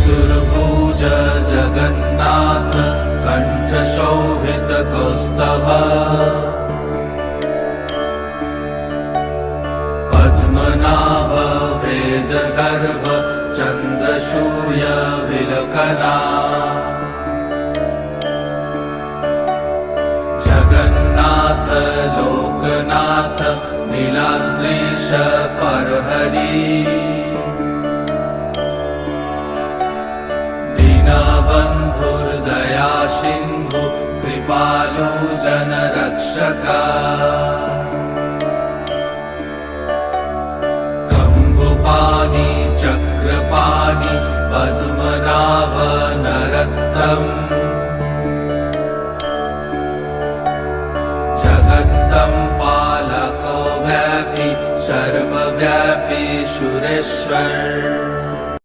चतुर्भुज जगन्नाथ कण्ठशोभितकौस्तभ पद्मनाभ वेदगर्भ चन्द्रसूर्य विलकना जगन्नाथ लोकनाथ नीलाद्रीश परहरि दीनबन्धुर्दया सिन्धु कृपालु जनरक्षक कम्बुपाणि चक्रपाणि पद्मनाभ नरोत्तम जगत्तं पालको व्यापी सर्वव्यापी सुरेश्वर